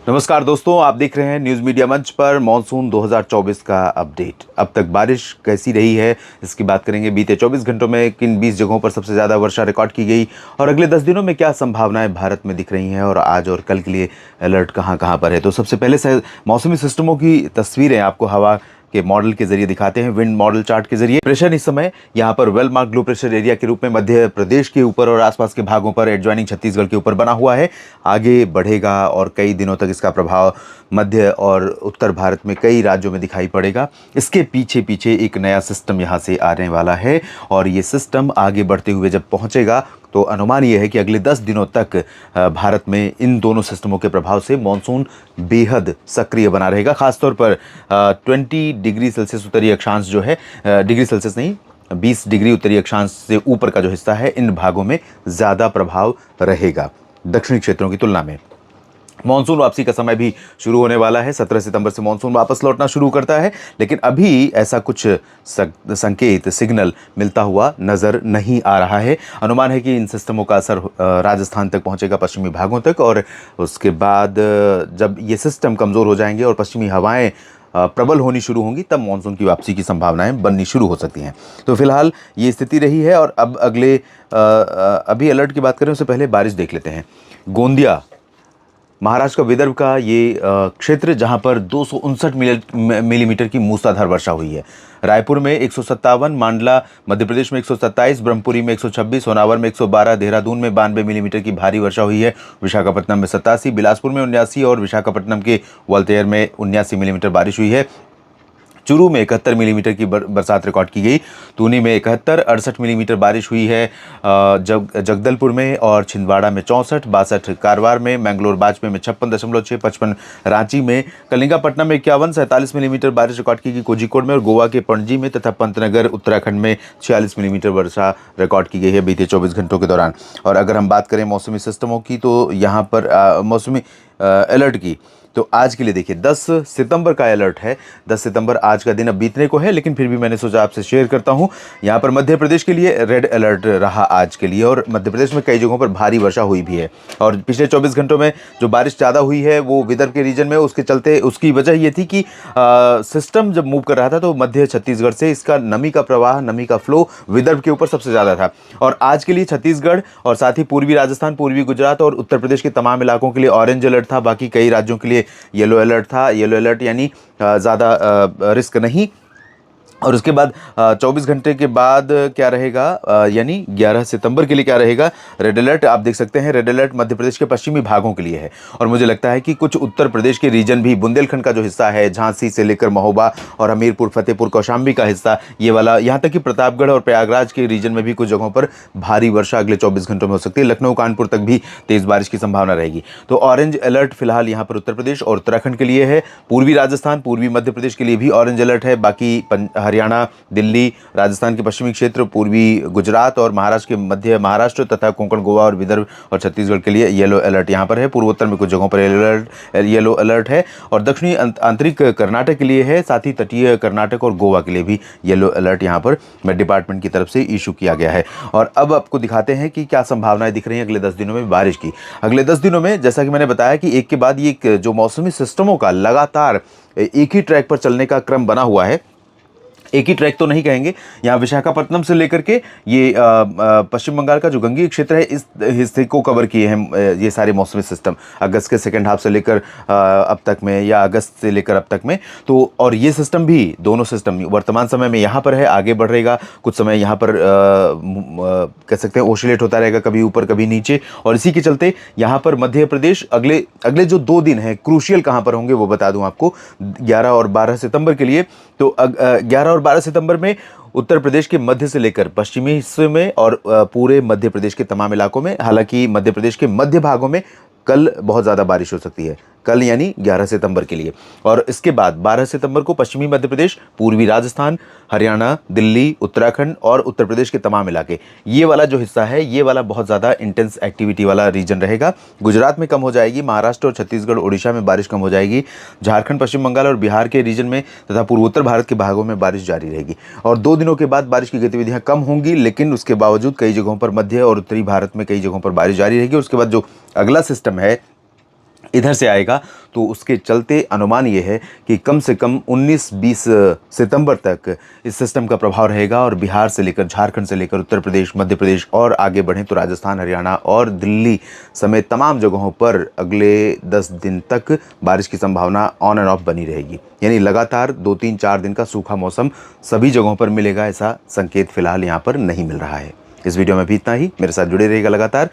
नमस्कार दोस्तों, आप देख रहे हैं न्यूज़ मीडिया मंच पर मॉनसून 2024 का अपडेट। अब तक बारिश कैसी रही है इसकी बात करेंगे। बीते 24 घंटों में किन 20 जगहों पर सबसे ज़्यादा वर्षा रिकॉर्ड की गई और अगले 10 दिनों में क्या संभावनाएं भारत में दिख रही हैं और आज और कल के लिए अलर्ट कहां कहां पर है। तो सबसे पहले से मौसमी सिस्टमों की तस्वीरें आपको हवा के मॉडल के जरिए दिखाते हैं। विंड मॉडल चार्ट के जरिए प्रेशर इस समय यहाँ पर well mark low pressure area के रूप में मध्य प्रदेश के ऊपर और आसपास के भागों पर एडजॉइनिंग छत्तीसगढ़ के ऊपर बना हुआ है। आगे बढ़ेगा और कई दिनों तक इसका प्रभाव मध्य और उत्तर भारत में कई राज्यों में दिखाई पड़ेगा। इसके पीछे पीछे एक नया सिस्टम यहाँ से आने वाला है और ये सिस्टम आगे बढ़ते हुए जब पहुँचेगा तो अनुमान ये है कि अगले 10 दिनों तक भारत में इन दोनों सिस्टमों के प्रभाव से मॉनसून बेहद सक्रिय बना रहेगा। खासतौर पर 20 डिग्री सेल्सियस उत्तरी अक्षांश जो है, डिग्री सेल्सियस नहीं 20 डिग्री उत्तरी अक्षांश से ऊपर का जो हिस्सा है, इन भागों में ज़्यादा प्रभाव रहेगा दक्षिणी क्षेत्रों की तुलना में। मॉनसून वापसी का समय भी शुरू होने वाला है। 17 सितंबर से मॉनसून वापस लौटना शुरू करता है, लेकिन अभी ऐसा कुछ संकेत सिग्नल मिलता हुआ नज़र नहीं आ रहा है। अनुमान है कि इन सिस्टमों का असर राजस्थान तक पहुंचेगा, पश्चिमी भागों तक, और उसके बाद जब ये सिस्टम कमज़ोर हो जाएंगे और पश्चिमी हवाएं प्रबल होनी शुरू होंगी तब मॉनसून की वापसी की संभावनाएं बननी शुरू हो सकती हैं। तो फिलहाल ये स्थिति रही है और अब अगले अभी अलर्ट की बात करें उससे पहले बारिश देख लेते हैं। गोंदिया, महाराष्ट्र का विदर्भ का ये क्षेत्र जहां पर 259 मिलीमीटर की मूसलाधार वर्षा हुई है। रायपुर में 157, मांडला मध्य प्रदेश में 127, ब्रह्मपुरी में 126, होनावर में 112, देहरादून में 92 मिलीमीटर की भारी वर्षा हुई है। विशाखापट्टनम में 87, बिलासपुर में 79 और विशाखापट्टनम के ग्वालियर में 79 मिलीमीटर बारिश हुई है। चूरू में 71 मिलीमीटर की बरसात रिकॉर्ड की गई। तूनी में 71, 68 मिलीमीटर बारिश हुई है जगदलपुर में और छिंदवाड़ा में 64, 62 कारवार में, मैंगलोर बाजपे में 56.6, 55 रांची में, कलिंगापट्टनम में 51, 47 मिलीमीटर बारिश रिकॉर्ड की गई कोझिकोड में और गोवा के पणजी में तथा पंतनगर उत्तराखंड में 46 मिलीमीटर वर्षा रिकॉर्ड की गई है बीते 24 घंटों के दौरान। और अगर हम बात करें मौसमी सिस्टमों की तो यहाँ पर मौसमी अलर्ट की, तो आज के लिए देखिए 10 सितंबर का अलर्ट है। 10 सितंबर आज का दिन अब बीतने को है, लेकिन फिर भी मैंने सोचा आपसे शेयर करता हूं। यहाँ पर मध्य प्रदेश के लिए रेड अलर्ट रहा आज के लिए और मध्य प्रदेश में कई जगहों पर भारी वर्षा हुई भी है। और पिछले 24 घंटों में जो बारिश ज़्यादा हुई है वो विदर्भ के रीजन में, उसके चलते उसकी वजह ये थी कि सिस्टम जब मूव कर रहा था तो मध्य छत्तीसगढ़ से इसका नमी का प्रवाह, नमी का फ्लो विदर्भ के ऊपर सबसे ज़्यादा था। और आज के लिए छत्तीसगढ़ और साथ ही पूर्वी राजस्थान, पूर्वी गुजरात और उत्तर प्रदेश के तमाम इलाकों के लिए ऑरेंज अलर्ट था। बाकी कई राज्यों के लिए येलो अलर्ट था। येलो अलर्ट यानी ज़्यादा रिस्क नहीं। और उसके बाद 24 घंटे के बाद क्या रहेगा, यानी 11 सितंबर के लिए क्या रहेगा, रेड अलर्ट आप देख सकते हैं। रेड अलर्ट मध्य प्रदेश के पश्चिमी भागों के लिए है और मुझे लगता है कि कुछ उत्तर प्रदेश के रीजन भी, बुंदेलखंड का जो हिस्सा है, झांसी से लेकर महोबा और हमीरपुर, फतेहपुर, कौशाम्बी का हिस्सा, ये वाला, यहाँ तक कि प्रतापगढ़ और प्रयागराज के रीजन में भी कुछ जगहों पर भारी वर्षा अगले 24 घंटों में हो सकती है। लखनऊ, कानपुर तक भी तेज़ बारिश की संभावना रहेगी। तो ऑरेंज अलर्ट फिलहाल यहाँ पर उत्तर प्रदेश और उत्तराखंड के लिए है। पूर्वी राजस्थान, पूर्वी मध्य प्रदेश के लिए भी ऑरेंज अलर्ट है। बाकी हरियाणा, दिल्ली, राजस्थान के पश्चिमी क्षेत्र, पूर्वी गुजरात और महाराष्ट्र के मध्य महाराष्ट्र तथा कोंकण, गोवा और विदर्भ और छत्तीसगढ़ के लिए येलो अलर्ट यहाँ पर है। पूर्वोत्तर में कुछ जगहों पर येलो अलर्ट है और दक्षिणी आंतरिक कर्नाटक के लिए है। साथ ही तटीय कर्नाटक और गोवा के लिए भी येलो अलर्ट यहाँ पर मेट डिपार्टमेंट की तरफ से इशू किया गया है। और अब आपको दिखाते हैं कि क्या संभावनाएं दिख रही हैं अगले 10 दिनों में बारिश की। अगले 10 दिनों में जैसा कि मैंने बताया कि एक के बाद ये जो मौसमी सिस्टमों का लगातार एक ही ट्रैक पर चलने का क्रम बना हुआ है। एक ही ट्रैक तो नहीं कहेंगे, यहाँ विशाखापट्टनम से लेकर के ये पश्चिम बंगाल का जो गंगीय क्षेत्र है, इस हिस्से को कवर किए हैं ये सारे मौसमी सिस्टम अगस्त के सेकेंड हाफ से लेकर अब तक में, या अगस्त से लेकर अब तक में। तो और ये सिस्टम भी, दोनों सिस्टम वर्तमान समय में यहाँ पर है, आगे बढ़ रहेगा। कुछ समय यहाँ पर कह सकते हैं ओसिलेट होता रहेगा, कभी ऊपर कभी नीचे। और इसी के चलते यहाँ पर मध्य प्रदेश अगले जो 2 दिन हैं क्रूशियल कहाँ पर होंगे वो बता दूँ आपको। 11 और 12 सितंबर के लिए, तो 11 और 12 सितंबर में उत्तर प्रदेश के मध्य से लेकर पश्चिमी हिस्से में और पूरे मध्य प्रदेश के तमाम इलाकों में, हालांकि मध्य प्रदेश के मध्य भागों में कल बहुत ज़्यादा बारिश हो सकती है, कल यानी 11 सितंबर के लिए। और इसके बाद 12 सितंबर को पश्चिमी मध्य प्रदेश, पूर्वी राजस्थान, हरियाणा, दिल्ली, उत्तराखंड और उत्तर प्रदेश के तमाम इलाके, ये वाला जो हिस्सा है ये वाला बहुत ज़्यादा इंटेंस एक्टिविटी वाला रीजन रहेगा। गुजरात में कम हो जाएगी, महाराष्ट्र और छत्तीसगढ़, उड़ीसा में बारिश कम हो जाएगी, झारखंड, पश्चिम बंगाल और बिहार के रीजन में तथा पूर्वोत्तर भारत के भागों में बारिश जारी रहेगी। और 2 दिनों के बाद बारिश की गतिविधियाँ कम होंगी, लेकिन उसके बावजूद कई जगहों पर मध्य और उत्तरी भारत में कई जगहों पर बारिश जारी रहेगी। उसके बाद जो अगला सिस्टम है इधर से आएगा, तो उसके चलते अनुमान ये है कि कम से कम 19-20 सितंबर तक इस सिस्टम का प्रभाव रहेगा और बिहार से लेकर झारखंड से लेकर उत्तर प्रदेश, मध्य प्रदेश और आगे बढ़ें तो राजस्थान, हरियाणा और दिल्ली समेत तमाम जगहों पर अगले 10 दिन तक बारिश की संभावना ऑन एंड ऑफ बनी रहेगी। यानी लगातार 2-3-4 दिन का सूखा मौसम सभी जगहों पर मिलेगा, ऐसा संकेत फिलहाल यहाँ पर नहीं मिल रहा है। इस वीडियो में भी इतना ही। मेरे साथ जुड़े रहिएगा लगातार।